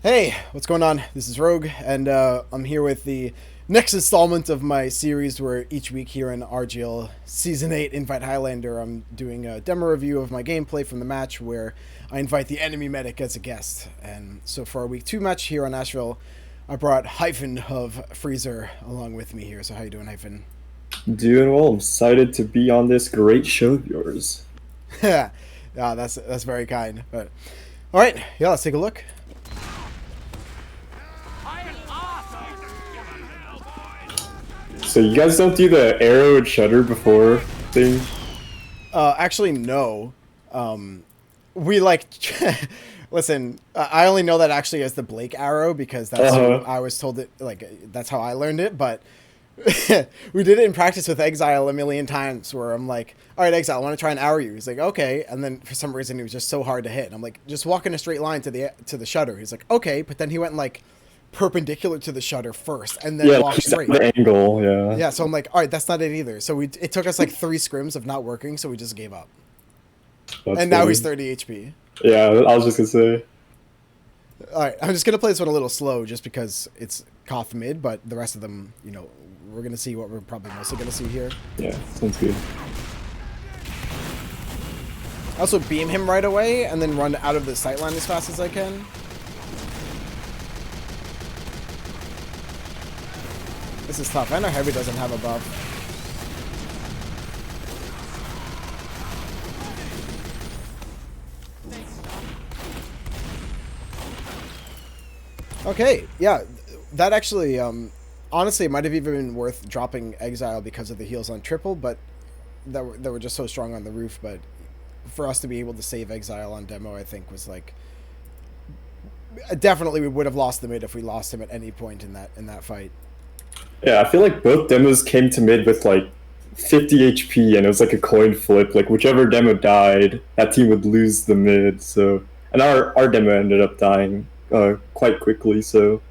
Hey, what's going on? This is Rogue, and I'm here with the next installment of my series where each week here in RGL Season 8 Invite Highlander, I'm doing a demo review of my gameplay from the match where I invite the enemy medic as a guest. And so for our week 2 match here on Ashville, I brought Hyphen of Freezer along with me here. So how you doing, Hyphen? Doing well. I'm excited to be on this great show of yours. Yeah, that's very kind. But all right, yeah, let's take a look. So you guys don't do the arrow and shutter before thing? Actually, no. We like listen. I only know that actually as the Blake arrow because that's who I was told it. Like that's how I learned it. But we did it in practice with Exile a million times. Where I'm like, all right, Exile, I want to try and arrow you. He's like, okay. And then for some reason, he was just so hard to hit. And I'm like, just walk in a straight line to the shutter. He's like, okay. But then he went like perpendicular to the shutter first and then walk straight. The angle, yeah. Yeah, so I'm like, all right, that's not it either. So it took us like 3 scrims of not working, so we just gave up. That's and now funny. he's 30 HP. Yeah, I was just gonna say. All right, I'm just gonna play this one a little slow, just because it's Koth mid, but the rest of them, you know, we're gonna see what we're probably mostly gonna see here. Yeah, sounds good. I also beam him right away, and then run out of the sightline as fast as I can. This is tough. I know Heavy doesn't have a buff. Okay, yeah, that actually, honestly, it might have even been worth dropping Exile because of the heals on triple, but that were just so strong on the roof. But for us to be able to save Exile on demo, I think was like definitely we would have lost the mid if we lost him at any point in that fight. Yeah, I feel like both demos came to mid with like 50 HP, and it was like a coin flip. Like whichever demo died, that team would lose the mid. So, and our demo ended up dying quite quickly. So,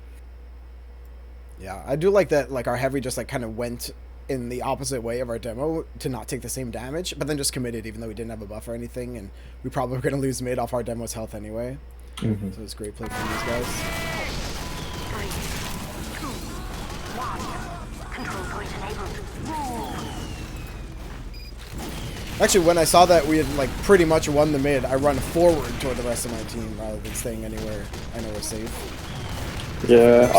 yeah, I do like that. Like our Heavy just like kind of went in the opposite way of our demo to not take the same damage, but then just committed even though we didn't have a buff or anything, and we probably were gonna lose mid off our demo's health anyway. So it's great play from these guys. Actually, when I saw that we had like pretty much won the mid, I run forward toward the rest of my team rather than staying anywhere I know we're safe. yeah,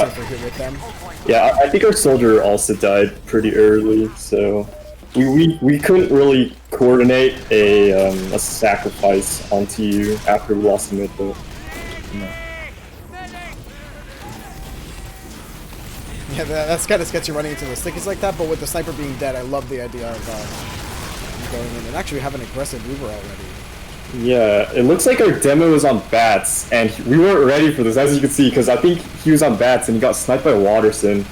I think our soldier also died pretty early, so we couldn't really coordinate a sacrifice onto you after we lost the mid, but you know. Yeah, that's kind of sketchy running into the stickies like that, but with the sniper being dead, I love the idea of going in and actually have an aggressive Uber already. Yeah, it looks like our demo was on bats, and we weren't ready for this, as you can see, because I think he was on bats and he got sniped by Watterson.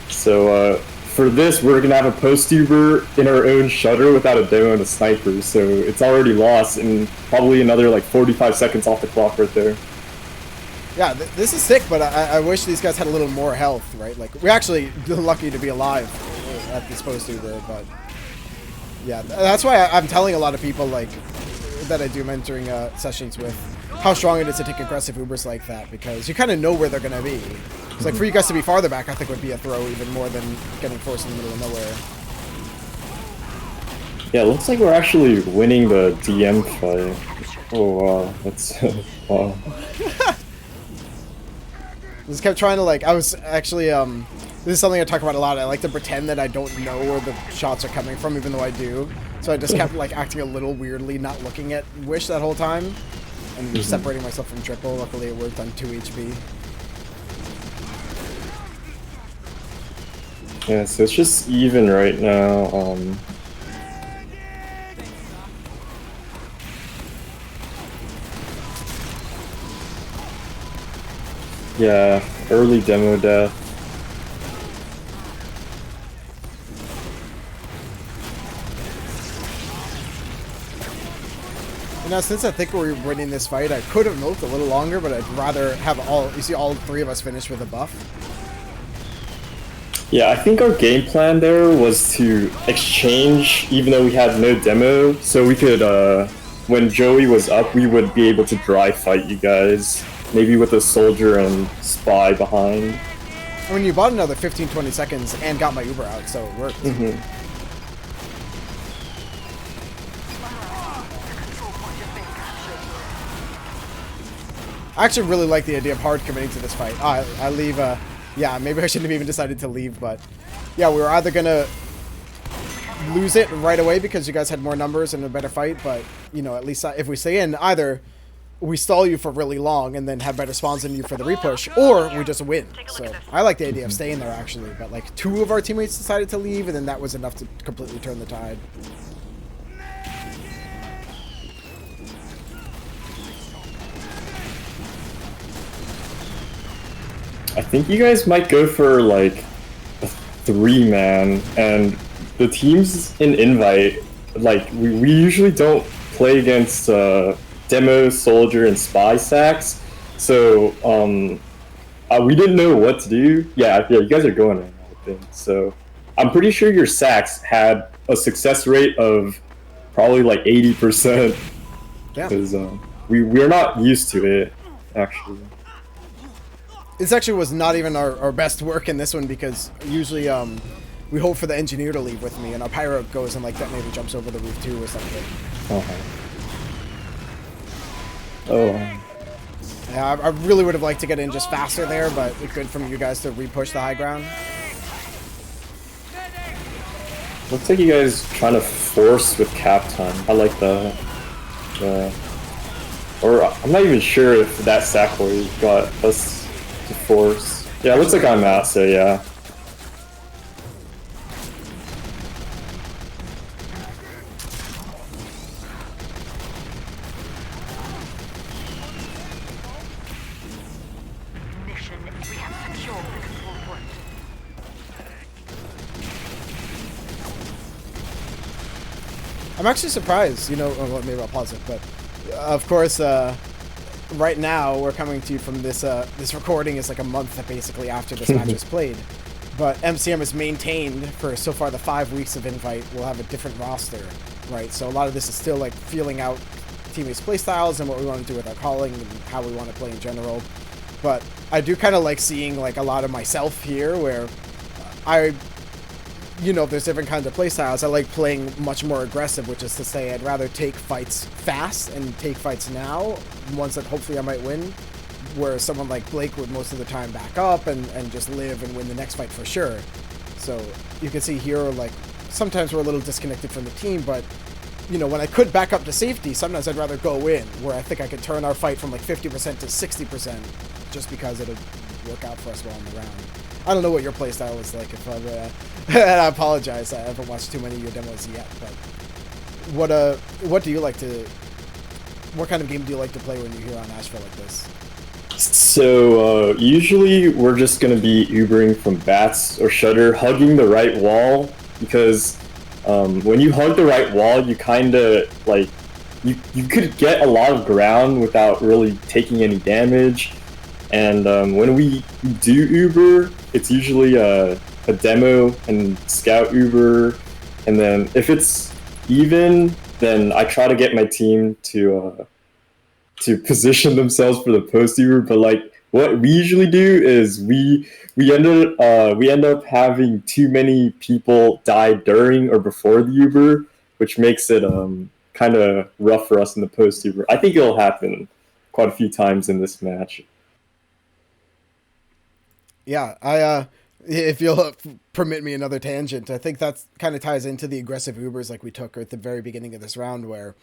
So for this, we're gonna have a post Uber in our own shutter without a demo and a sniper, so it's already lost, and probably another like 45 seconds off the clock right there. Yeah, this is sick, but I wish these guys had a little more health, right? Like, we're actually lucky to be alive at this post Uber, but yeah, that's why I'm telling a lot of people, like, that I do mentoring sessions with, how strong it is to take aggressive Ubers like that, because you kind of know where they're going to be. It's like, for you guys to be farther back, I think would be a throw even more than getting forced in the middle of nowhere. Yeah, it looks like we're actually winning the DM fight. Oh wow, that's wow. Just kept trying to, like, I was actually, this is something I talk about a lot. I like to pretend that I don't know where the shots are coming from, even though I do. So I just kept, like, acting a little weirdly, not looking at Wish that whole time, and separating myself from triple. Luckily, it worked on 2 HP. Yeah, so it's just even right now. Yeah, early demo death. Now, since I think we're winning this fight, I could have milked a little longer, but I'd rather have all 3 of us finish with a buff. Yeah, I think our game plan there was to exchange, even though we had no demo, so we could, when Joey was up, we would be able to dry fight you guys. maybe with a soldier and spy behind. I mean, you bought another 15-20 seconds and got my Uber out, so it worked. Mm-hmm. I actually really like the idea of hard committing to this fight. I leave, yeah, maybe I shouldn't have even decided to leave, but yeah, we were either gonna lose it right away because you guys had more numbers and a better fight, but, you know, at least if we stay in, either we stall you for really long and then have better spawns than you for the repush, or we just win. So I like the idea of staying there, actually, but like 2 of our teammates decided to leave, and then that was enough to completely turn the tide. I think you guys might go for like a 3-man, and the teams in Invite, like we usually don't play against Demo, Soldier, and Spy sacks, so we didn't know what to do. Yeah, you guys are going right now, I think. So I'm pretty sure your sacks had a success rate of probably like 80%, because we're not used to it, actually. This actually was not even our best work in this one, because usually we hope for the engineer to leave with me, and our pyro goes and like that maybe jumps over the roof too or something. Yeah, I really would have liked to get in just faster there, but it's good from you guys to repush the high ground. Looks like you guys trying to force with cap time. I like that. Or I'm not even sure if that Sackboy got us to force. Yeah, it looks like I'm out, so yeah. I'm actually surprised, you know, well, maybe I'll pause it, but of course, right now we're coming to you from this, this recording is like a month basically after this match is played, but MCM has maintained for so far the 5 weeks of Invite, we'll have a different roster, right? So a lot of this is still like feeling out teammates' play styles and what we want to do with our calling and how we want to play in general, but I do kind of like seeing like a lot of myself here where you know, there's different kinds of play styles. I like playing much more aggressive, which is to say I'd rather take fights fast and take fights now, ones that hopefully I might win, whereas someone like Blake would most of the time back up and just live and win the next fight for sure. So you can see here, like, sometimes we're a little disconnected from the team, but, you know, when I could back up to safety, sometimes I'd rather go in, where I think I could turn our fight from like 50% to 60% just because it'll work out for us well in the round. I don't know what your playstyle is like. If I'm, and I apologize, I haven't watched too many of your demos yet. But what do you like to? What kind of game do you like to play when you're here on Ashville like this? So usually we're just gonna be Ubering from bats or shutter, hugging the right wall, because when you hug the right wall, you kind of like you could get a lot of ground without really taking any damage. And when we do Uber, it's usually a demo and scout Uber, and then if it's even, then I try to get my team to position themselves for the post Uber. But like what we usually do is we end up having too many people die during or before the Uber, which makes it kind of rough for us in the post Uber. I think it'll happen quite a few times in this match. Yeah, if you'll permit me another tangent, I think that kind of ties into the aggressive Ubers like we took at the very beginning of this round, where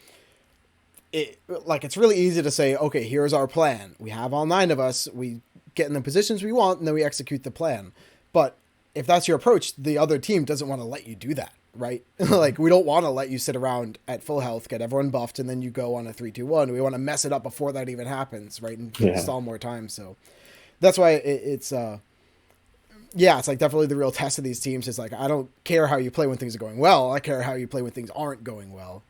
it's really easy to say, okay, here's our plan. We have all 9 of us, we get in the positions we want, and then we execute the plan. But if that's your approach, the other team doesn't want to let you do that, right? Like, we don't want to let you sit around at full health, get everyone buffed, and then you go on a 3-2-1. We want to mess it up before that even happens, right? And stall more time. So that's why it's like definitely the real test of these teams is like, I don't care how you play when things are going well. I care how you play when things aren't going well.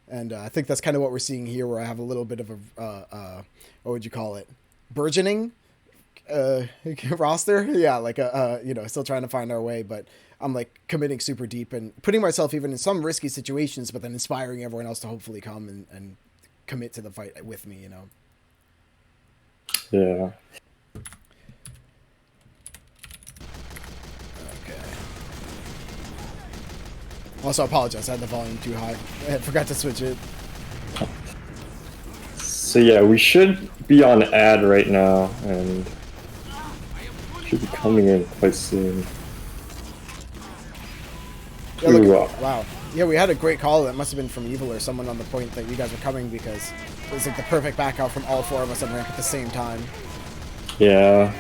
And I think that's kind of what we're seeing here, where I have a little bit of a, what would you call it? Burgeoning roster. Yeah. Like, you know, still trying to find our way, but I'm like committing super deep and putting myself even in some risky situations, but then inspiring everyone else to hopefully come and commit to the fight with me, you know? Yeah. Okay. Also, I apologize. I had the volume too high. I forgot to switch it. So yeah, we should be on ad right now, and should be coming in quite soon. Yeah, look, Ooh, wow. Yeah, we had a great call. That must have been from Evil or someone on the point that you guys were coming, because it was like the perfect back out from all four of us on ramp at the same time. yeah.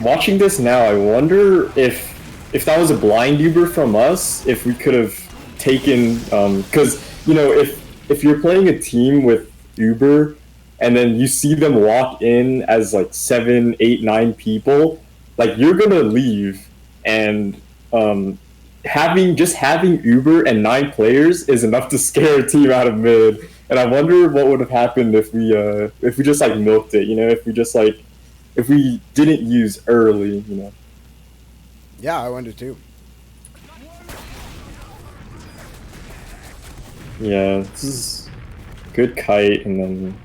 Watching this now, I wonder if that was a blind Uber from us, if we could have taken, because you know, if you're playing a team with Uber, and then you see them walk in as like 7, 8, 9 people, like you're gonna leave, and having Uber and 9 players is enough to scare a team out of mid. And I wonder what would have happened if we just like milked it, you know, if we didn't use early, you know. Yeah, I wonder too. Yeah, this is good kite, and then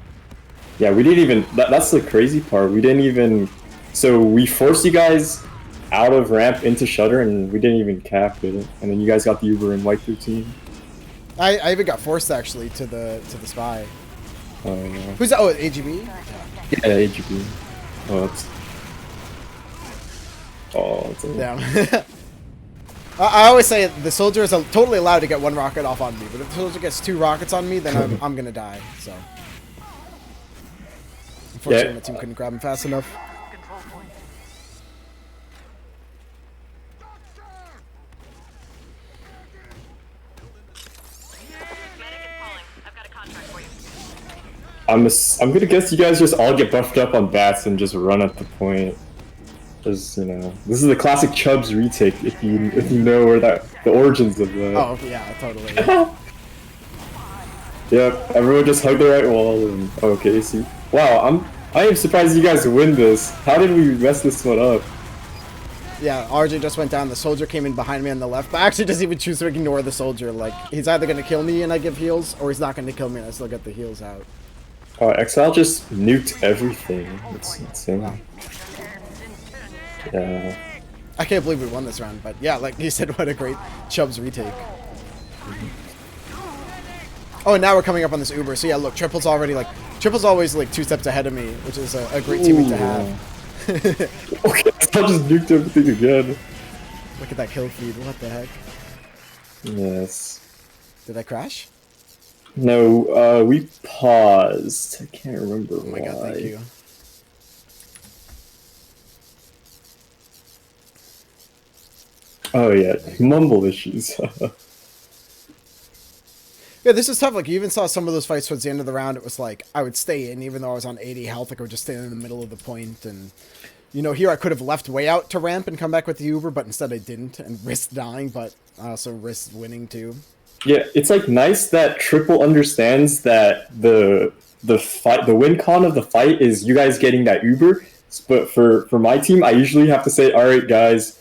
yeah, we didn't even. That's the crazy part. We didn't even. So we forced you guys out of ramp into shutter, and we didn't even cap it. And then you guys got the Uber and wiped your team. I even got forced actually to the spy. Oh yeah. Who's that? Oh, AGB. Yeah, AGB. Oh, it's. Oh, it's. Damn. I always say the soldier is totally allowed to get 1 rocket off on me, but if the soldier gets 2 rockets on me, then I'm gonna die. So, unfortunately, Yeah. my team couldn't grab him fast enough. I'm gonna guess you guys just all get buffed up on bats and just run at the point. Just, you know, this is the classic Chubbs retake if you know where the origins of that. Oh yeah, totally. Yep, everyone just hug the right wall and okay, see. Wow, I am surprised you guys win this. How did we mess this one up? Yeah, RJ just went down. The soldier came in behind me on the left, but actually doesn't even choose to ignore the soldier. Like, he's either gonna kill me and I give heals, or he's not gonna kill me and I still get the heals out. Exile just nuked everything. It's insane. Wow. Yeah. I can't believe we won this round, but yeah, like you said, what a great Chubbs retake. Oh, and now we're coming up on this Uber. So yeah, look, Triple's always like 2 steps ahead of me, which is a great teammate to have. Okay, I just nuked everything again. Look at that kill feed. What the heck? Yes. Did I crash? No, we paused. I can't remember Oh my god, thank you. Oh yeah, mumble issues. Yeah, this is tough. Like, you even saw some of those fights towards the end of the round. It was like, I would stay in even though I was on 80 health. Like, I would just stay in the middle of the point. And, you know, here I could have left way out to ramp and come back with the Uber, but instead I didn't and risked dying, but I also risked winning too. Yeah, it's like nice that Triple understands that the win con of the fight is you guys getting that Uber. But for my team, I usually have to say, all right, guys,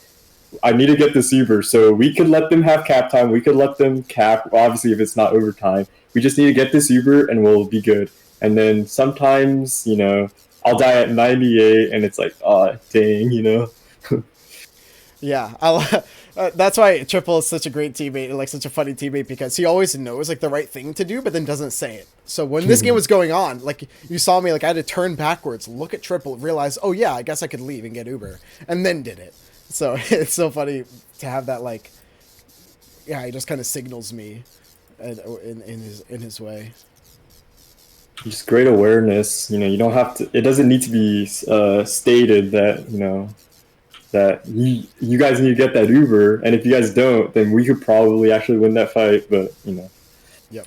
I need to get this Uber. So we could let them have cap time. We could let them cap, obviously, if it's not overtime. We just need to get this Uber and we'll be good. And then sometimes, you know, I'll die at 98 and it's like, oh, dang, you know? Yeah, that's why Triple is such a great teammate and like such a funny teammate, because he always knows like the right thing to do, but then doesn't say it. So when this game was going on, like you saw me, like I had to turn backwards, look at Triple, realize, oh yeah, I guess I could leave and get Uber, and then did it. So it's so funny to have that, like, yeah, he just kind of signals me in his way. Just great awareness. You know, you don't have to. It doesn't need to be stated that that you guys need to get that Uber, and if you guys don't, then we could probably actually win that fight. But you know. Yep.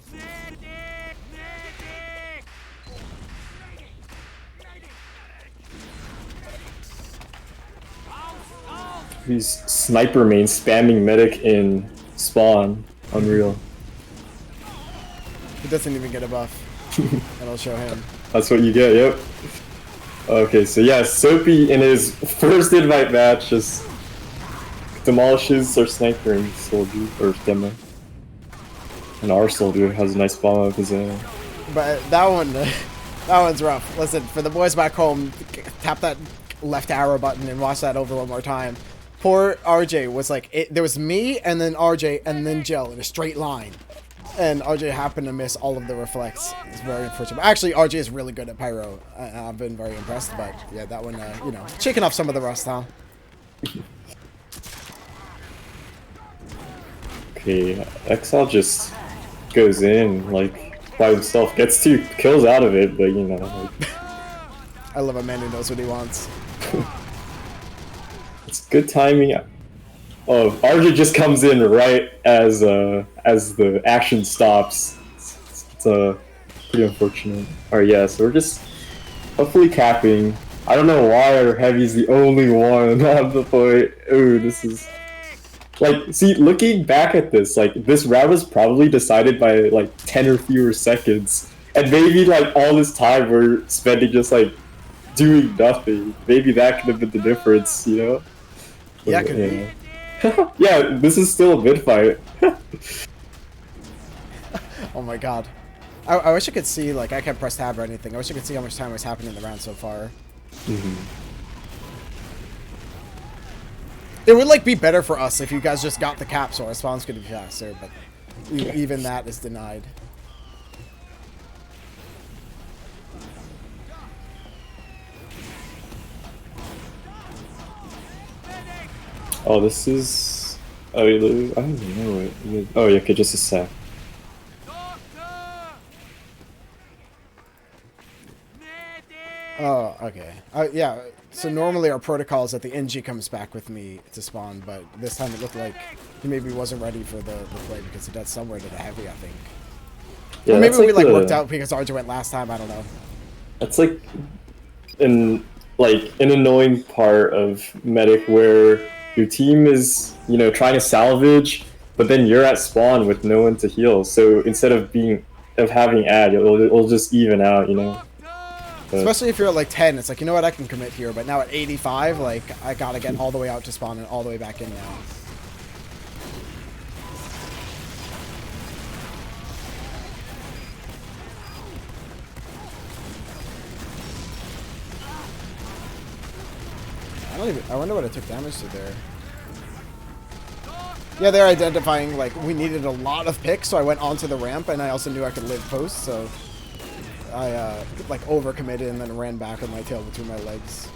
These sniper mains spamming medic in spawn. Unreal. He doesn't even get a buff. And I'll show him. That's what you get, yep. Okay, so yeah, Soapy in his first invite match just demolishes our snipering soldier, or demo. And our soldier has a nice bomb of his own. But that one, That one's rough. Listen, for the boys back home, tap that left arrow button and watch that over one more time. Poor RJ was like, there was me and then RJ and then Jill in a straight line. And RJ happened to miss all of the reflects. It's very unfortunate. Actually, RJ is really good at pyro. I've been very impressed, but yeah, that one, you know, shaking off some of the rust now. Okay, Exile just goes in, like, by himself. Gets 2 kills out of it, but, you know, like... I love a man who knows what he wants. It's good timing. Oh, RJ just comes in right as the action stops. It's pretty unfortunate. Alright, yeah, so we're just hopefully capping. I don't know why our heavy's the only one on the point. Ooh, this is... Like, see, looking back at this, like, this round was probably decided by, like, 10 or fewer seconds. And maybe, like, all this time we're spending just, like, doing nothing. Maybe that could have been the difference, you know? Yeah, could be. Yeah, this is still a mid-fight. Oh my god. I wish I could see, like, I can't press tab or anything. I wish I could see how much time was happening in the round so far. It would, like, be better for us if you guys just got the cap so our spawns could be faster, but even that is denied. Oh, this is... Oh, I don't even know what... Oh, yeah, okay, just a sec. Oh, okay. Yeah, so normally our protocol is that the NG comes back with me to spawn, but this time it looked like he maybe wasn't ready for the play because he died somewhere to the heavy, I think. Yeah, or maybe we like worked out because RJ went last time, I don't know. That's like an annoying part of Medic where your team is, you know, trying to salvage, but then you're at spawn with no one to heal. So instead of having ad, it'll just even out, you know. Especially if you're at like 10, it's like, you know what, I can commit here, but now at 85, like, I gotta get all the way out to spawn and all the way back in now. I wonder what I took damage to there. Yeah, they're identifying, like, we needed a lot of picks, so I went onto the ramp, and I also knew I could live post, so I, like, overcommitted and then ran back with my tail between my legs.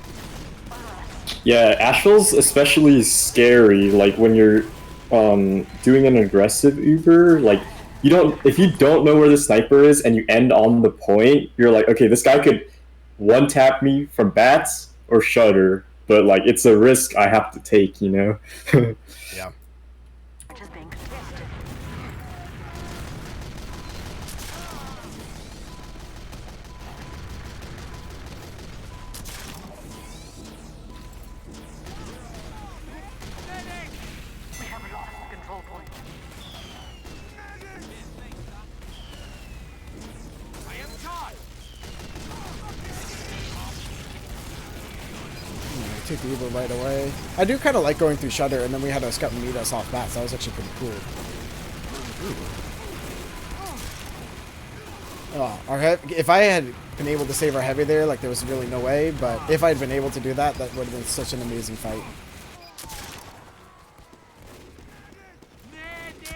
Yeah, Ashville's especially scary, like, when you're doing an aggressive Uber, like, if you don't know where the sniper is and you end on the point, you're like, okay, this guy could one-tap me from bats or shutter, but, like, it's a risk I have to take, you know? Yeah. Take the Uber right away. I do kind of like going through Shutter, and then we had a scout meet us off bats. That was actually pretty cool. Oh, if I had been able to save our heavy there, like, there was really no way, but if I'd been able to do that, that would have been such an amazing fight.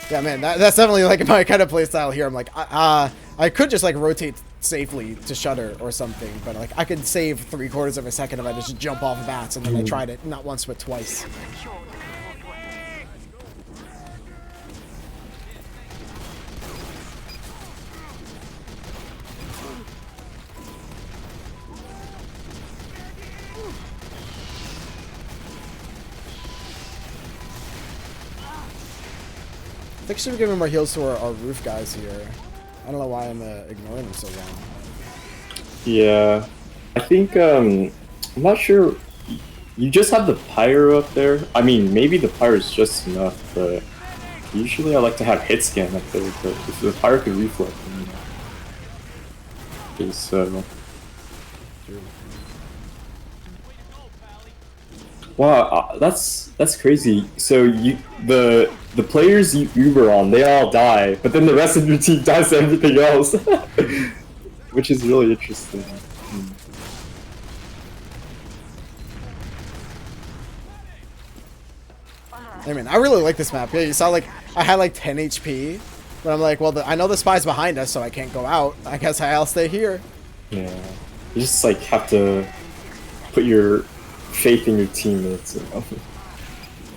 Yeah, man, that's definitely, like, my kind of playstyle here. I'm like, I could just, like, rotate safely to Shutter or something, but, like, I could save 3/4 of a second if I just jump off bats, and then I tried it not once but twice. I think I should be giving more heals to our roof guys here. I don't know why I'm ignoring them so long. Yeah, I think, I'm not sure. You just have the pyro up there. I mean, maybe the pyro is just enough, but usually I like to have hit scan up there, but if the pyro could reflect, then wow, that's crazy. So the players you Uber on, they all die, but then the rest of your team dies to everything else. which is really interesting. I mean, I really like this map. Yeah, you saw like I had like 10 HP, but I'm like, well, I know the spy's behind us, so I can't go out. I guess I'll stay here. Yeah, you just like have to put your faith in your teammates. You know?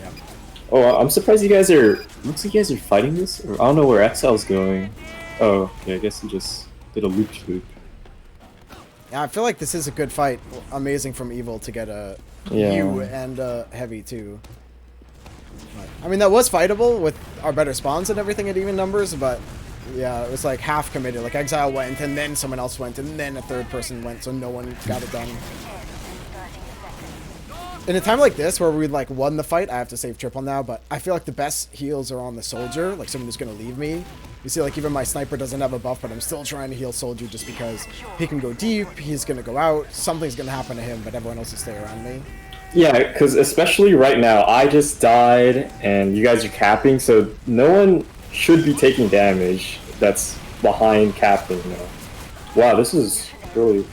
Yeah. Oh, I'm surprised you guys are. Looks like you guys are fighting this. Or, I don't know where Exile's going. Oh, yeah, I guess he just did a loop. Yeah, I feel like this is a good fight. Amazing from Evil to get a U and Heavy too. I mean, that was fightable with our better spawns and everything at even numbers, but yeah, it was like half committed. Like Exile went, and then someone else went, and then a third person went, so no one got it done. In a time like this, where we like won the fight, I have to save triple now, but I feel like the best heals are on the soldier, like someone who's going to leave me. You see, like even my sniper doesn't have a buff, but I'm still trying to heal soldier just because he can go deep, he's going to go out, something's going to happen to him, but everyone else will stay around me. Yeah, because especially right now, I just died, and you guys are capping, so no one should be taking damage that's behind capping now. Wow, this is really...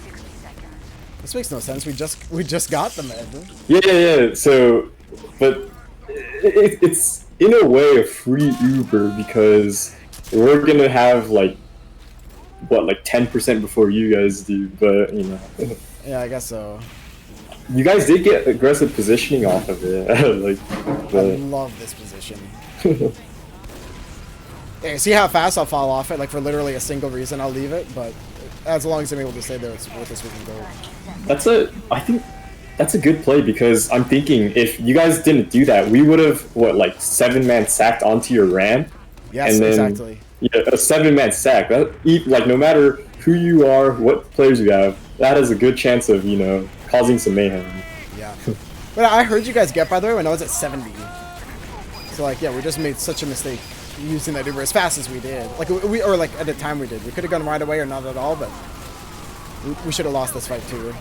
This makes no sense. We just got the med. Yeah. So, but it's in a way a free Uber because we're gonna have like 10% before you guys do. But you know. Yeah, I guess so. You guys did get aggressive positioning off of it. I love this position. Yeah, see how fast I'll fall off it? Like for literally a single reason, I'll leave it. But as long as I'm able to stay there, it's worth this freaking gold. I think that's a good play because I'm thinking if you guys didn't do that, we would have 7-man sacked onto your ramp. Yes, and then, exactly. Yeah, a 7-man sack. Like no matter who you are, what players you have, that has a good chance of causing some mayhem. Yeah. But I heard you guys get, by the way, when I was at 70. So like, yeah, we just made such a mistake using that Uber as fast as we did. Like or like at the time we did. We could have gone right away or not at all, but we should have lost this fight too.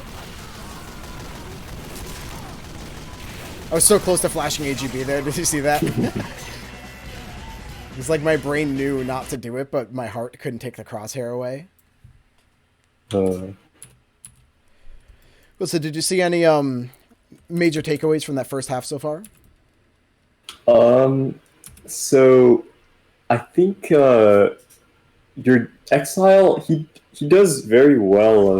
I was so close to flashing AGB there. Did you see that? It's like my brain knew not to do it, but my heart couldn't take the crosshair away. Well, so did you see any major takeaways from that first half so far? So I think your Exile he does very well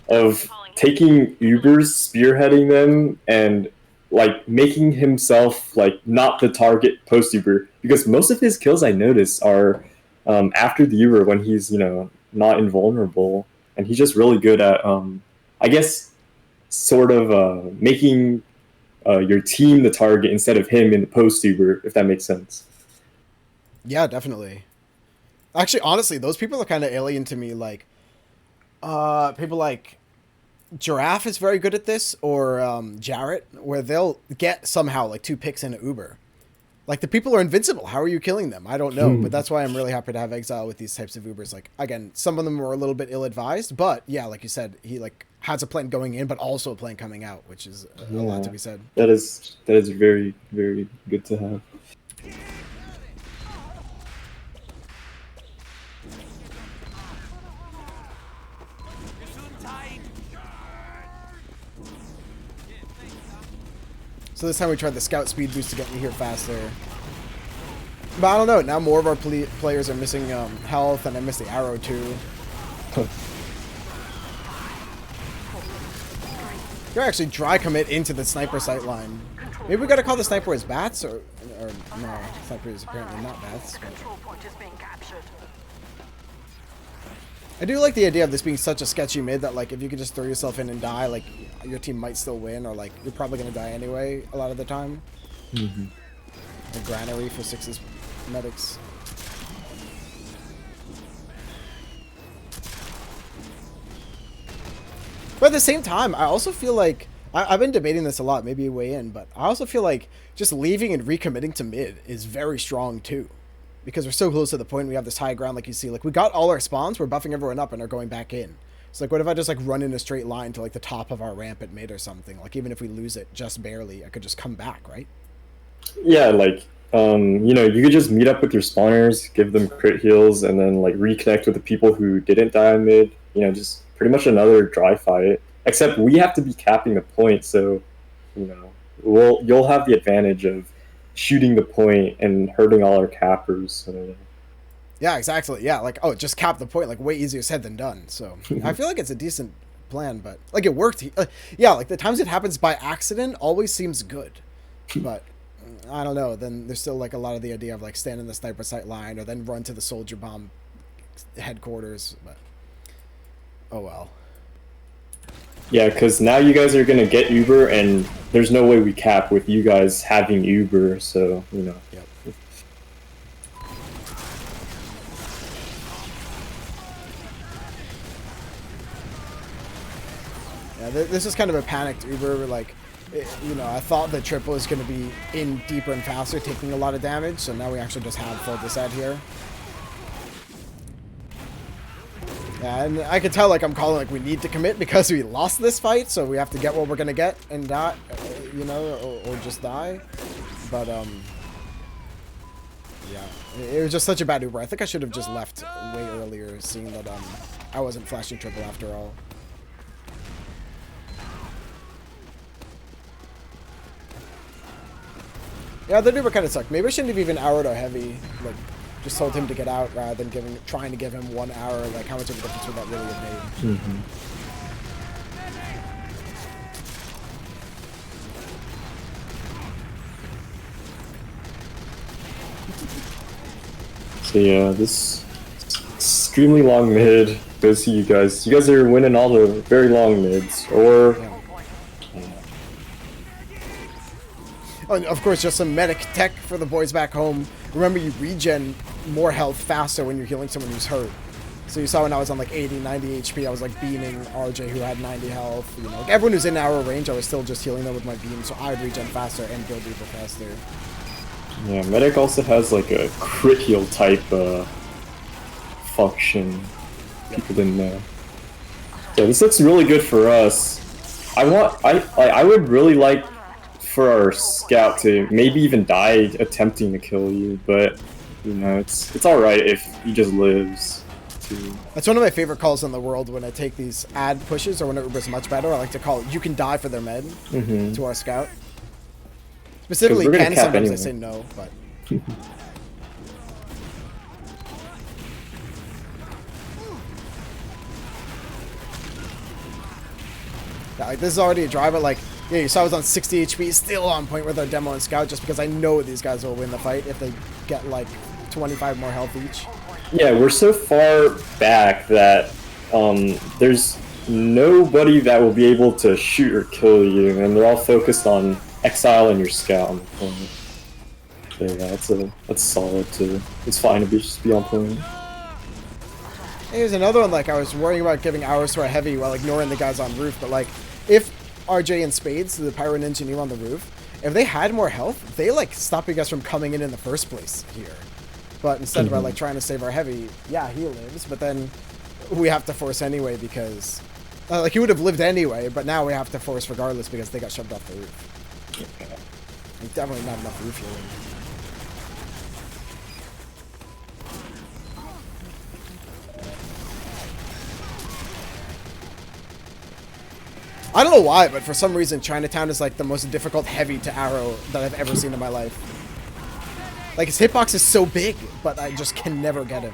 of taking Ubers, spearheading them, and like making himself like not the target post Uber, because most of his kills I notice are after the Uber when he's not invulnerable, and he's just really good at I guess sort of making your team the target instead of him in the post Uber, if that makes sense. Yeah, definitely. Actually, honestly, those people are kind of alien to me. Like, people like Giraffe is very good at this, or Jarrett, where they'll get somehow like 2 picks in an Uber. Like the people are invincible. How are you killing them? I don't know, but that's why I'm really happy to have Exile with these types of Ubers. Like again, some of them are a little bit ill-advised, but yeah, like you said, he like has a plan going in, but also a plan coming out, which is a lot to be said. That is very, very good to have. So this time we tried the scout speed boost to get me here faster. But I don't know, now more of our players are missing health, and I missed the arrow too. You're actually dry commit into the sniper sight line. Maybe we gotta call the sniper as bats, or no, sniper is apparently not bats. But I do like the idea of this being such a sketchy mid that like if you could just throw yourself in and die, like your team might still win, or like you're probably gonna die anyway a lot of the time. A granary for 6's medics. But at the same time, I also feel like I've been debating this a lot, maybe you weigh in, but I also feel like just leaving and recommitting to mid is very strong too. Because we're so close to the point, we have this high ground, like you see. Like, we got all our spawns, we're buffing everyone up, and are going back in. So, like, what if I just, like, run in a straight line to, like, the top of our ramp at mid or something? Like, even if we lose it just barely, I could just come back, right? Yeah, like, You know, you could just meet up with your spawners, give them crit heals, and then like reconnect with the people who didn't die in mid. You know, just pretty much another dry fight. Except we have to be capping the point, so you know, you'll have the advantage of shooting the point and hurting all our cappers. So. Yeah, exactly. Yeah, like, oh, just cap the point. Like, way easier said than done. So I feel like it's a decent plan, but like it worked. Yeah, like the times it happens by accident always seems good, but I don't know. Then there's still like a lot of the idea of like stand in the sniper sight line or then run to the soldier bomb headquarters. But oh well. Yeah, because now you guys are gonna get Uber, and there's no way we cap with you guys having Uber. So you know. Yep. Yeah, this is kind of a panicked Uber. Like, you know, I thought the triple was going to be in deeper and faster, taking a lot of damage. So now we actually just have full disad here. Yeah, and I can tell, like, I'm calling, like, we need to commit because we lost this fight, so we have to get what we're going to get and die, you know, or just die. But, yeah, it was just such a bad Uber. I think I should have just left way earlier, seeing that, I wasn't flashing triple after all. Yeah, the Uber kind of sucked. Maybe I shouldn't have even arrowed our heavy, like, just told him to get out rather than trying to give him one arrow. Like, how much of a difference would that really have made? Mm-hmm. So yeah, this extremely long mid. Go see you guys. You guys are winning all the very long mids, or. Yeah. Oh, and of course, just some medic tech for the boys back home. Remember, you regen more health faster when you're healing someone who's hurt. So you saw when I was on like 80, 90 HP, I was like beaming RJ who had 90 health. You know, like everyone who's in arrow range, I was still just healing them with my beam, so I would regen faster and build Reaper faster. Yeah, medic also has like a crit heal type function. People didn't know. So this looks really good for us. I would really like for our scout to maybe even die attempting to kill you, but you know, it's all right if he just lives. That's one of my favorite calls in the world when I take these ad pushes or when Uber's much better. I like to call it, you can die for their med to our scout. Specifically, can sometimes anyway. I say no, but. Yeah, like this is already a driver. Like, yeah, you saw I was on 60 HP, still on point with our demo and scout, just because I know these guys will win the fight if they get like 25 more health each. Yeah, we're so far back that there's nobody that will be able to shoot or kill you, and they're all focused on exiling your scout on the point. So yeah, that's solid too. It's fine to just be on point. Here's another one. Like, I was worrying about giving hours to our heavy while ignoring the guys on roof, but like, if RJ and Spades, the pyro engineer on the roof, if they had more health, they like stopping us from coming in the first place here. But instead of like trying to save our heavy, yeah, he lives, but then we have to force anyway because, like, he would have lived anyway, but now we have to force regardless because they got shoved off the roof. Like, definitely not enough roof healing. I don't know why, but for some reason Chinatown is like the most difficult heavy to arrow that I've ever seen in my life. Like, his hitbox is so big, but I just can never get him.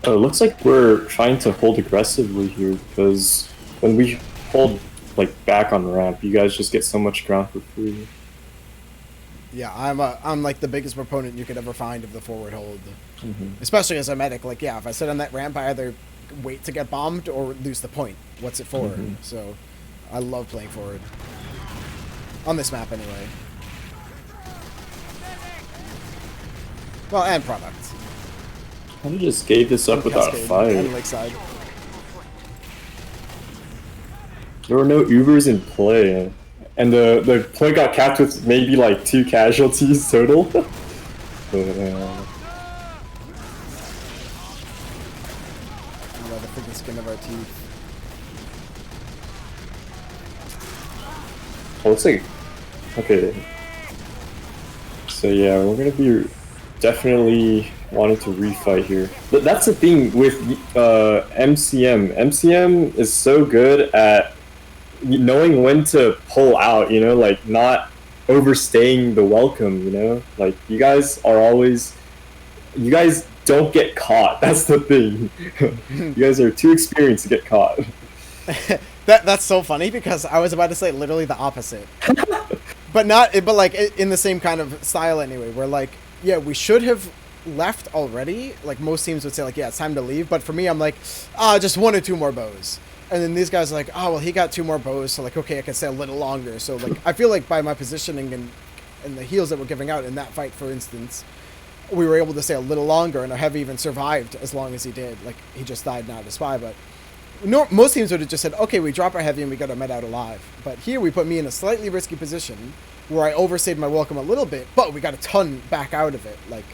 It looks like we're trying to hold aggressively here because when we hold like back on the ramp, you guys just get so much ground for free. Yeah, I'm like the biggest proponent you could ever find of the forward hold, especially as a medic. Like, yeah, if I sit on that ramp, I either wait to get bombed or lose the point. What's it for? So, I love playing forward on this map anyway. Well, and product. I just gave this up without a fight. And Lakeside. There were no Ubers in play. and the point got capped with maybe like 2 casualties total. But, the freaking skin of our teeth. oh, looks like okay. So yeah, we're gonna be definitely wanting to refight here. But that's the thing with MCM. MCM is so good at knowing when to pull out, you know, like not overstaying the welcome, you know? Like you guys don't get caught. That's the thing. You guys are too experienced to get caught. That's so funny because I was about to say literally the opposite. But like in the same kind of style anyway, where like, yeah, we should have left already. Like most teams would say like, yeah, it's time to leave. But for me, I'm like, just 1 or 2 more bows. And then these guys are like, oh, well, he got 2 more bows. So like, okay, I can stay a little longer. So like, I feel like by my positioning and the heals that we're giving out in that fight, for instance, we were able to stay a little longer, and our heavy even survived as long as he did. Like he just died now to spy, but most teams would have just said, okay, we drop our heavy and we got our med out alive. But here we put me in a slightly risky position where I overstayed my welcome a little bit, but we got a ton back out of it. Like,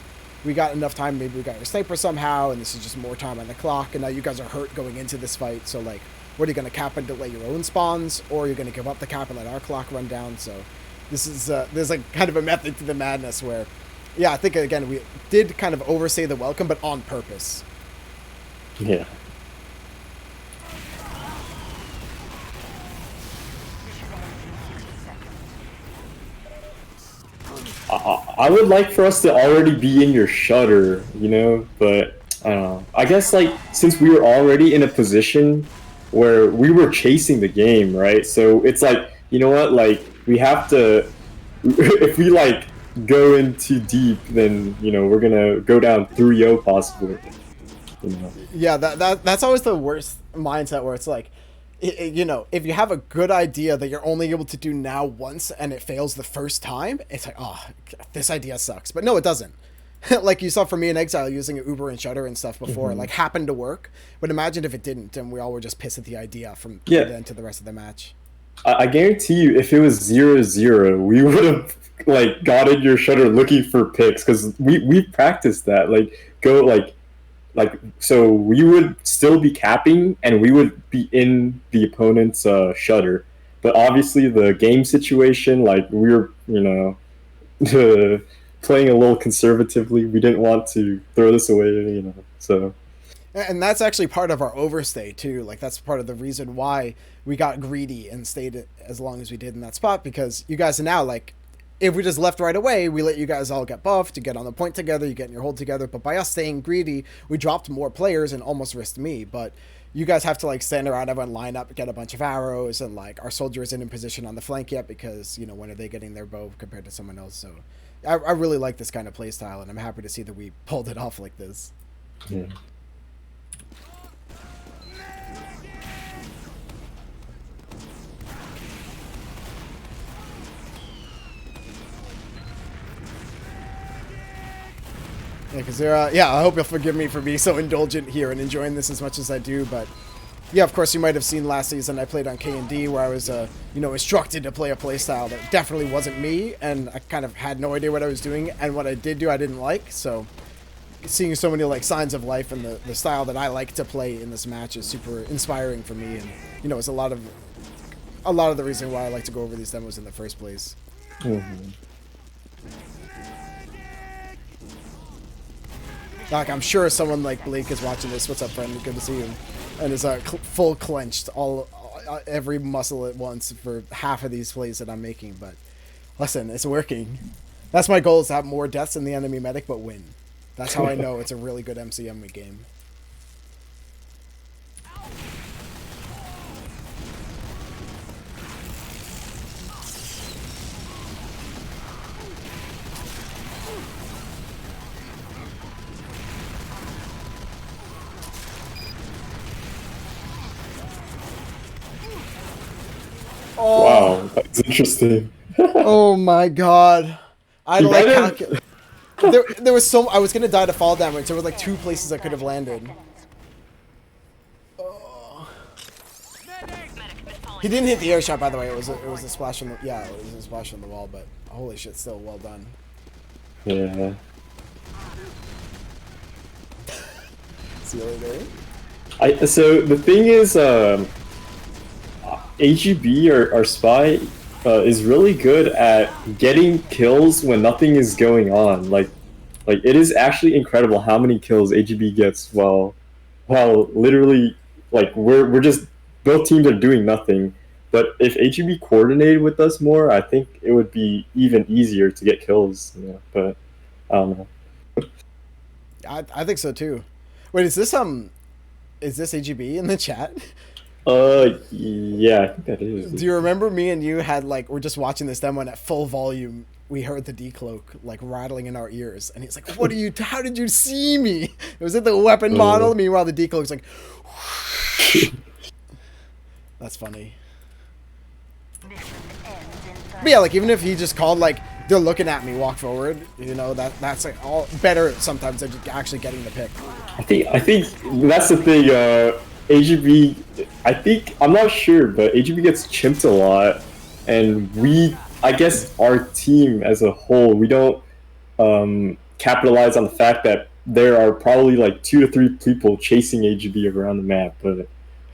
we got enough time, maybe we got our sniper somehow, and this is just more time on the clock, and now you guys are hurt going into this fight, so like, what are you going to cap and delay your own spawns, or you're going to give up the cap and let our clock run down? So this is, there's like kind of a method to the madness where, yeah, I think again, we did kind of overstay the welcome, but on purpose. Yeah. I would like for us to already be in your shutter, you know, but I don't know. I guess like since we were already in a position where we were chasing the game, right? So it's like, you know what, like we have to, if we like go in too deep, then, you know, we're gonna go down 3-0 possibly. You know? Yeah, that's always the worst mindset where it's like, you know, if you have a good idea that you're only able to do now once and it fails the first time, it's like, oh, this idea sucks. But no, it doesn't. Like you saw for me in Exile using Uber and Shutter and stuff before, like happened to work. But imagine if it didn't and we all were just pissed at the idea from then to the rest of the match. I guarantee you, if it was 0-0, we would have like got in your Shutter looking for picks because we practiced that. Like go like so we would still be capping and we would be in the opponent's shutter, but obviously the game situation, like we were, you know, playing a little conservatively. We didn't want to throw this away, you know. So, and that's actually part of our overstay too. Like that's part of the reason why we got greedy and stayed as long as we did in that spot, because you guys are now like, if we just left right away, we let you guys all get buffed, you get on the point together, you get in your hold together. But by us staying greedy, we dropped more players and almost risked me. But you guys have to like stand around everyone, line up, get a bunch of arrows, and like our soldier isn't in position on the flank yet because, you know, when are they getting their bow compared to someone else? So I really like this kind of play style, and I'm happy to see that we pulled it off like this. Yeah. Yeah, because I hope you'll forgive me for being so indulgent here and enjoying this as much as I do. But yeah, of course, you might have seen last season I played on K&D where I was, you know, instructed to play a playstyle that definitely wasn't me, and I kind of had no idea what I was doing, and what I did do I didn't like. So seeing so many like signs of life and the style that I like to play in this match is super inspiring for me, and you know, it's a lot of the reason why I like to go over these demos in the first place. Like, I'm sure someone like Blake is watching this. What's up, friend? Good to see you. And is full clenched, every muscle at once for half of these plays that I'm making. But listen, it's working. That's my goal, is to have more deaths in the enemy medic, but win. That's how I know it's a really good MCM game. Oh. Wow, that's interesting. Oh my god. I like there was I was gonna die to fall damage. There were like 2 places I could have landed. Oh. He didn't hit the air shot, by the way. It was a splash on the it was a splash on the wall, but holy shit, still well done. Yeah. See you later. So the thing is, AGB or Spy is really good at getting kills when nothing is going on. Like it is actually incredible how many kills AGB gets while literally like we're just both teams are doing nothing. But if AGB coordinated with us more, I think it would be even easier to get kills. You know? But I don't know. I think so too. Wait, is this AGB in the chat? Yeah, I think that is. Do you remember me and you had like we're just watching this demo and at full volume we heard the decloak like rattling in our ears and he's like, "What are you? How did you see me?" It was it the weapon model. Meanwhile, the decloak's like. That's funny. But yeah, like even if he just called like they're looking at me, walk forward, you know, that's like all better sometimes than just actually getting the pick. I think that's the thing. AGB, I'm not sure, but AGB gets chimped a lot, and I guess our team as a whole, we don't capitalize on the fact that there are probably like 2 to 3 people chasing AGB around the map, but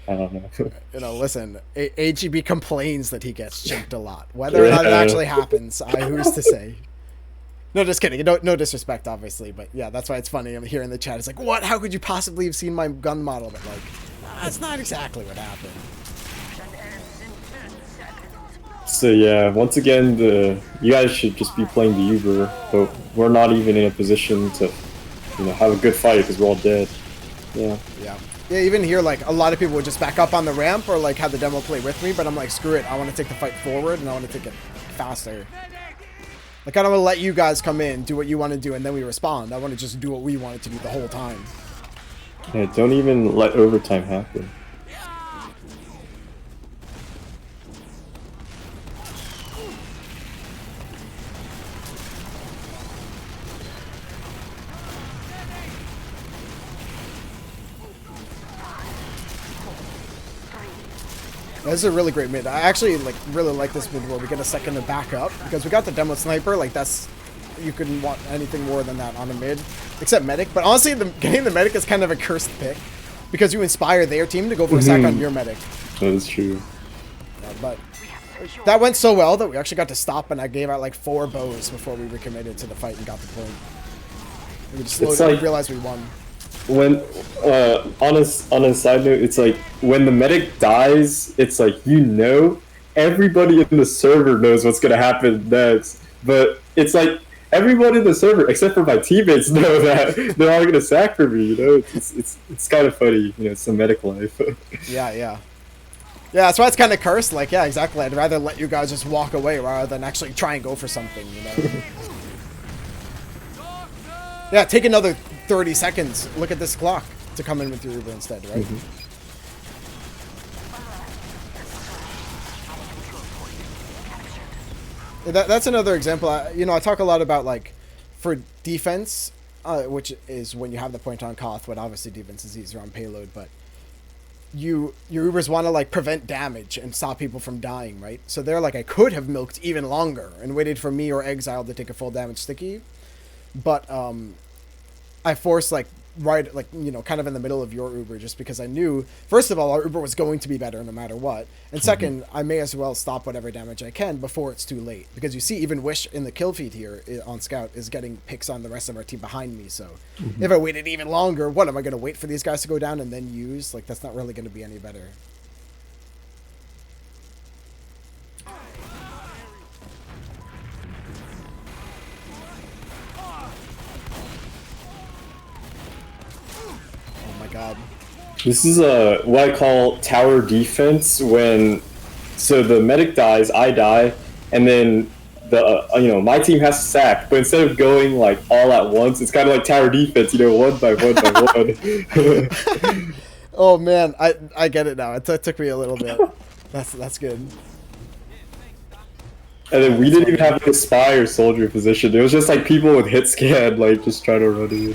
I don't know. You know, listen, AGB complains that he gets chimped a lot. Whether or not it actually happens, who's to say? No, just kidding. No disrespect, obviously, but yeah, that's why it's funny. I'm here in the chat. It's like, what? How could you possibly have seen my gun model? But like, that's not exactly what happened. So yeah, once again, you guys should just be playing the Uber, but we're not even in a position to, have a good fight because we're all dead. Yeah. Yeah. Yeah, even here, like, a lot of people would just back up on the ramp or, like, have the demo play with me, but I'm like, screw it. I want to take the fight forward, and I want to take it faster. Like, I don't want to let you guys come in, do what you want to do, and then we respond. I want to just do what we wanted to do the whole time. Yeah, don't even let overtime happen. This is a really great mid. I actually really like this mid where we get a second to back up because we got the demo sniper. Like you couldn't want anything more than that on a mid, except medic. But honestly, getting the medic is kind of a cursed pick because you inspire their team to go for a sack on your medic. That is true. But that went so well that we actually got to stop, and I gave out like 4 bows before we recommitted to the fight and got the point. And we just slowly realized we won. When on a side note, it's like when the medic dies, it's like everybody in the server knows what's gonna happen next, but it's like everybody in the server except for my teammates know that they're all gonna sack for me. It's kind of funny, it's the medic life. Yeah, that's why it's kind of cursed. Like, yeah, exactly. I'd rather let you guys just walk away rather than actually try and go for something. Yeah, take another 30 seconds. Look at this clock to come in with your Uber instead, right? That's another example. I talk a lot about like for defense, which is when you have the point on Koth, but obviously defense is easier on payload, but your Ubers want to like prevent damage and stop people from dying, right? So they're like, I could have milked even longer and waited for me or Exile to take a full damage sticky, but I forced kind of in the middle of your Uber just because I knew, first of all, our Uber was going to be better no matter what, and second, I may as well stop whatever damage I can before it's too late, because you see even Wish in the kill feed here on Scout is getting picks on the rest of our team behind me, so if I waited even longer, what, am I going to wait for these guys to go down and then use? Like, that's not really going to be any better. God. This is what I call tower defense. So the medic dies, I die, and then my team has to sack. But instead of going like all at once, it's kind of like tower defense. One by one by one. Oh man, I get it now. It took me a little bit. That's good. And then we didn't even have a spy or soldier position. It was just like people with hit scan, like just trying to run in.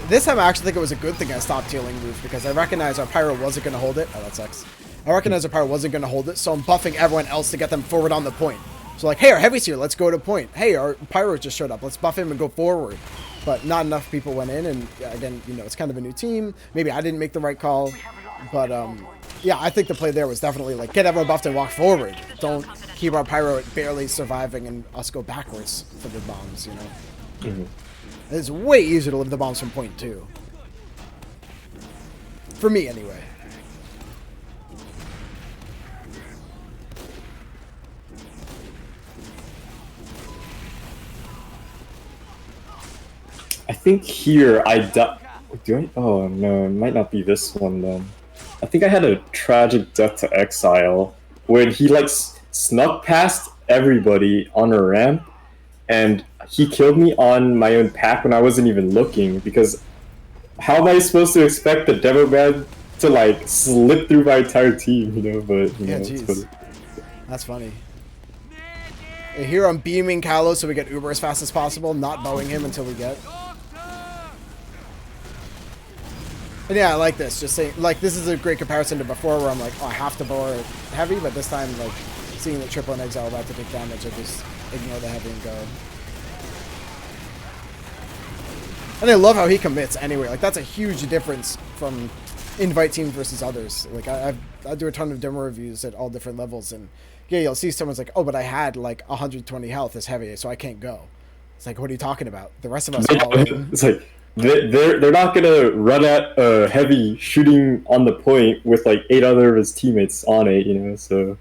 This time I actually think it was a good thing I stopped healing Roof because I recognized our Pyro wasn't going to hold it. Oh, that sucks. I recognized our Pyro wasn't going to hold it, so I'm buffing everyone else to get them forward on the point. So like, hey, our Heavy's here, let's go to point. Hey, our Pyro just showed up, let's buff him and go forward. But not enough people went in, and again, you know, it's kind of a new team. Maybe I didn't make the right call, but yeah, I think the play there was definitely like, get everyone buffed and walk forward. Don't keep our Pyro barely surviving and us go backwards for the bombs, you know? Mm-hmm. It's way easier to live the bombs from point 2. For me, anyway. I think here do I? Oh no, it might not be this one then. I think I had a tragic death to Exile when he like snuck past everybody on a ramp, and he killed me on my own pack when I wasn't even looking. Because how am I supposed to expect the demo man to like slip through my entire team? You know, but you yeah, know, jeez, that's funny. Here I'm beaming Kalos so we get Uber as fast as possible, not bowing him until we get. And yeah, I like this. Just saying, like, this is a great comparison to before where I'm like, oh, I have to bow a Heavy, but this time, like, seeing the triple and Exile about to take damage, I just ignore the Heavy and go. And I love how he commits anyway. Like, that's a huge difference from invite teams versus others. Like, I do a ton of demo reviews at all different levels, and yeah, you'll see someone's like, oh, but I had, like, 120 health as Heavy, so I can't go. It's like, what are you talking about? The rest of us are all in. It's like, they're not gonna run at Heavy shooting on the point with like 8 other of his teammates on it, you know. So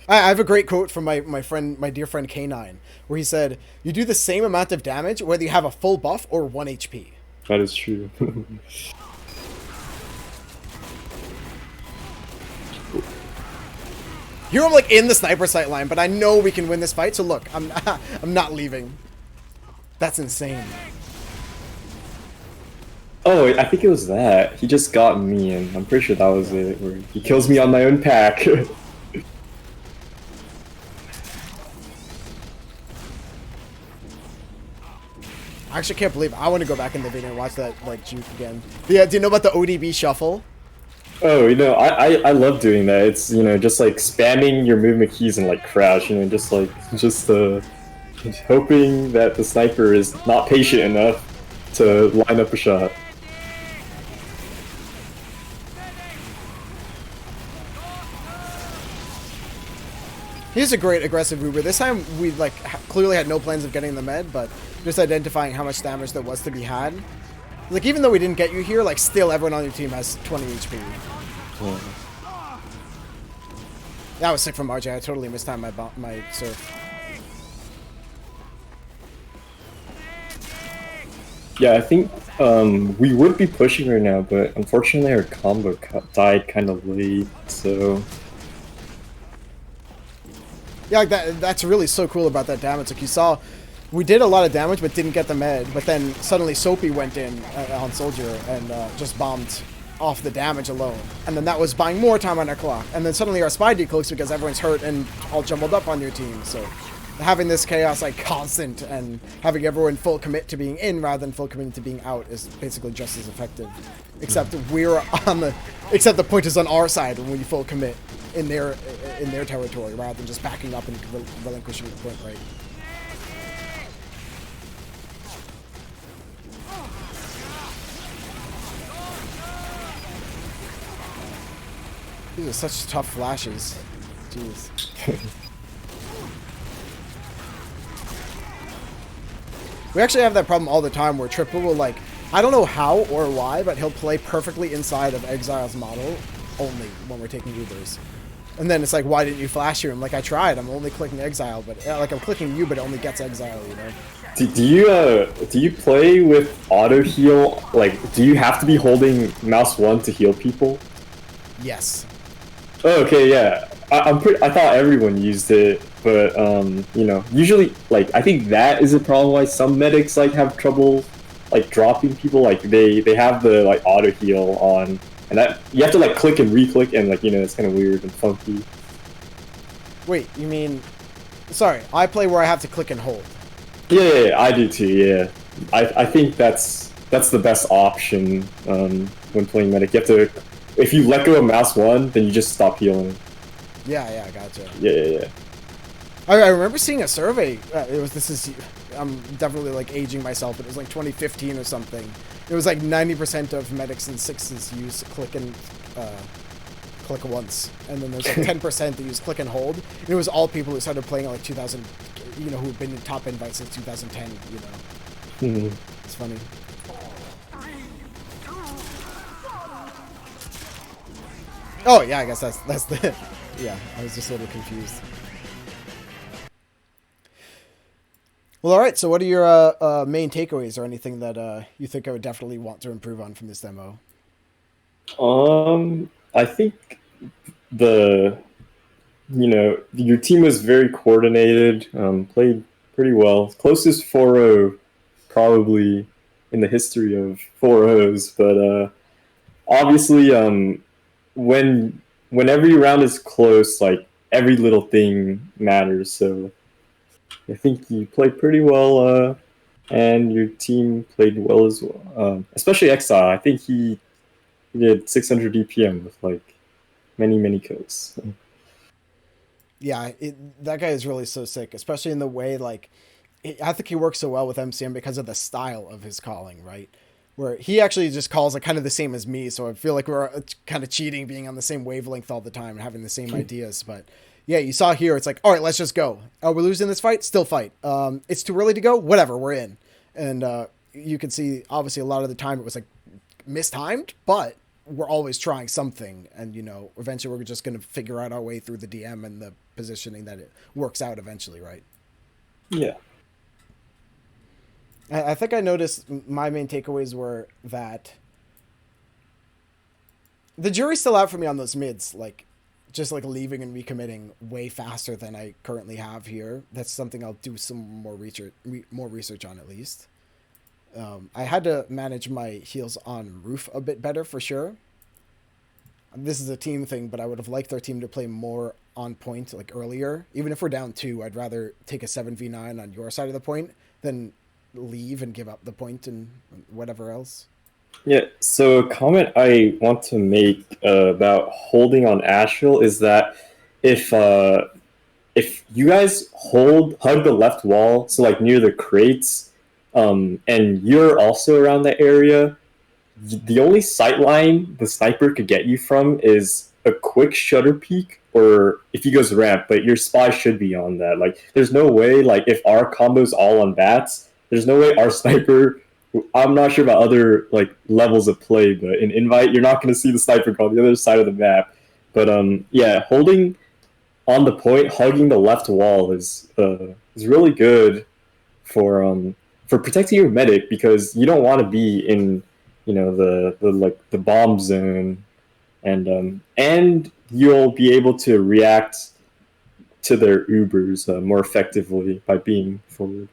I have a great quote from my dear friend K9, where he said, "You do the same amount of damage whether you have a full buff or 1 HP." That is true. Here I'm like in the sniper sight line, but I know we can win this fight. So look, I'm not leaving. That's insane. Oh, I think it was that. He just got me, and I'm pretty sure that was it, where he kills me on my own pack. I actually can't believe I want to go back in the video and watch that, like, juke again. Yeah, do you know about the ODB shuffle? Oh, you know, I love doing that. It's, you know, just like spamming your movement keys and like crash, you know, just hoping that the sniper is not patient enough to line up a shot. He's a great aggressive Uber. This time we like clearly had no plans of getting the med, but just identifying how much damage there was to be had. Like, even though we didn't get you here, like, still everyone on your team has 20 HP. Yeah. That was sick from RJ. I totally mistimed my surf. Yeah, I think we would be pushing right now, but unfortunately our combo died kind of late, so... Yeah, like that's really so cool about that damage. Like, you saw, we did a lot of damage but didn't get the med, but then suddenly Soapy went in on Soldier and just bombed off the damage alone. And then that was buying more time on our clock. And then suddenly our spy decloaks because everyone's hurt and all jumbled up on your team. So having this chaos like constant and having everyone full commit to being in rather than full commit to being out is basically just as effective. Except the point is on our side when we full commit in their territory rather than just backing up and relinquishing the point, right? These are such tough flashes. Jeez. We actually have that problem all the time where Triple will, like, I don't know how or why, but he'll play perfectly inside of Exile's model only when we're taking Ubers. And then it's like, why didn't you flash here? I'm like, I tried. I'm only clicking Exile, but like I'm clicking you, but it only gets Exile, you know? Do you play with auto heal? Like, do you have to be holding mouse 1 to heal people? Yes. Oh, okay, yeah. I thought everyone used it, but you know, usually, like, I think that is a problem why some medics like have trouble like dropping people. Like they have the like auto heal on. And that you have to like click and re-click, and like, you know, it's kind of weird and funky. Wait, you mean? Sorry, I play where I have to click and hold. Yeah, I do too. Yeah, I think that's that's the best option when playing medic. You have to, if you let go of mouse 1, then you just stop healing. Yeah, gotcha. Yeah. I remember seeing a survey. I'm definitely like aging myself, but it was like 2015 or something. It was like 90% of medics and sixes use click once, and then there's like 10% that use click and hold. And it was all people who started playing at like 2000, who've been in top invite since 2010. It's funny. Oh yeah, I guess that's the. Yeah, I was just a little confused. Well, all right. So, what are your main takeaways, or anything that you think I would definitely want to improve on from this demo? I think your team was very coordinated, played pretty well. Closest 4-0 probably in the history of 4-0s, but obviously, when every round is close, like every little thing matters. So I think you played pretty well, and your team played well as well. Especially Exile, I think he did 600 DPM with like many kills. Yeah, that guy is really so sick, especially in the way like I think he works so well with MCM because of the style of his calling, right? Where he actually just calls like kind of the same as me, so I feel like we're kind of cheating, being on the same wavelength all the time and having the same ideas. But yeah, you saw here, it's like, all right, let's just go. Oh, we're losing this fight, still fight. It's too early to go, whatever, we're in. And you can see, obviously, a lot of the time it was like mistimed, but we're always trying something, and eventually we're just going to figure out our way through the DM and the positioning that it works out eventually, right? Yeah. I think I noticed my main takeaways were that the jury's still out for me on those mids, like just like leaving and recommitting way faster than I currently have here. That's something I'll do some more research on, at least. I had to manage my heals on roof a bit better for sure. This is a team thing, but I would have liked our team to play more on point, like earlier. Even if we're down 2, I'd rather take a 7v9 on your side of the point than leave and give up the point and whatever else. Yeah, so a comment I want to make about holding on Ashville is that if you guys hug the left wall, so like near the crates, and you're also around that area, the only sight line the sniper could get you from is a quick shutter peek, or if he goes ramp, but your spy should be on that. Like, there's no way, like, if our combo's all on bats, there's no way our sniper, I'm not sure about other, like, levels of play, but in Invite, you're not going to see the sniper on the other side of the map. But, yeah, holding on the point, hugging the left wall is really good for protecting your medic, because you don't want to be in, the bomb zone, and you'll be able to react to their Ubers more effectively by being forward.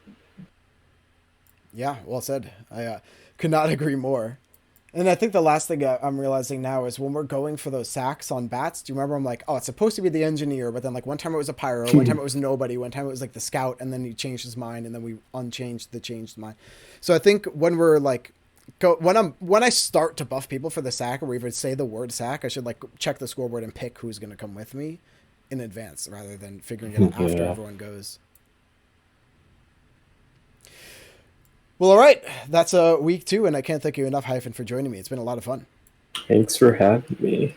Yeah, well said. I could not agree more. And I think the last thing I'm realizing now is when we're going for those sacks on bats, do you remember I'm like, oh, it's supposed to be the engineer, but then like one time it was a pyro, one time it was nobody, one time it was like the scout, and then he changed his mind, and then we unchanged the changed mind. So I think when we're like, when I start to buff people for the sack, or even say the word sack, I should like check the scoreboard and pick who's going to come with me in advance rather than figuring it out after everyone goes. Well, all right. That's week 2, and I can't thank you enough, Hyphen, for joining me. It's been a lot of fun. Thanks for having me.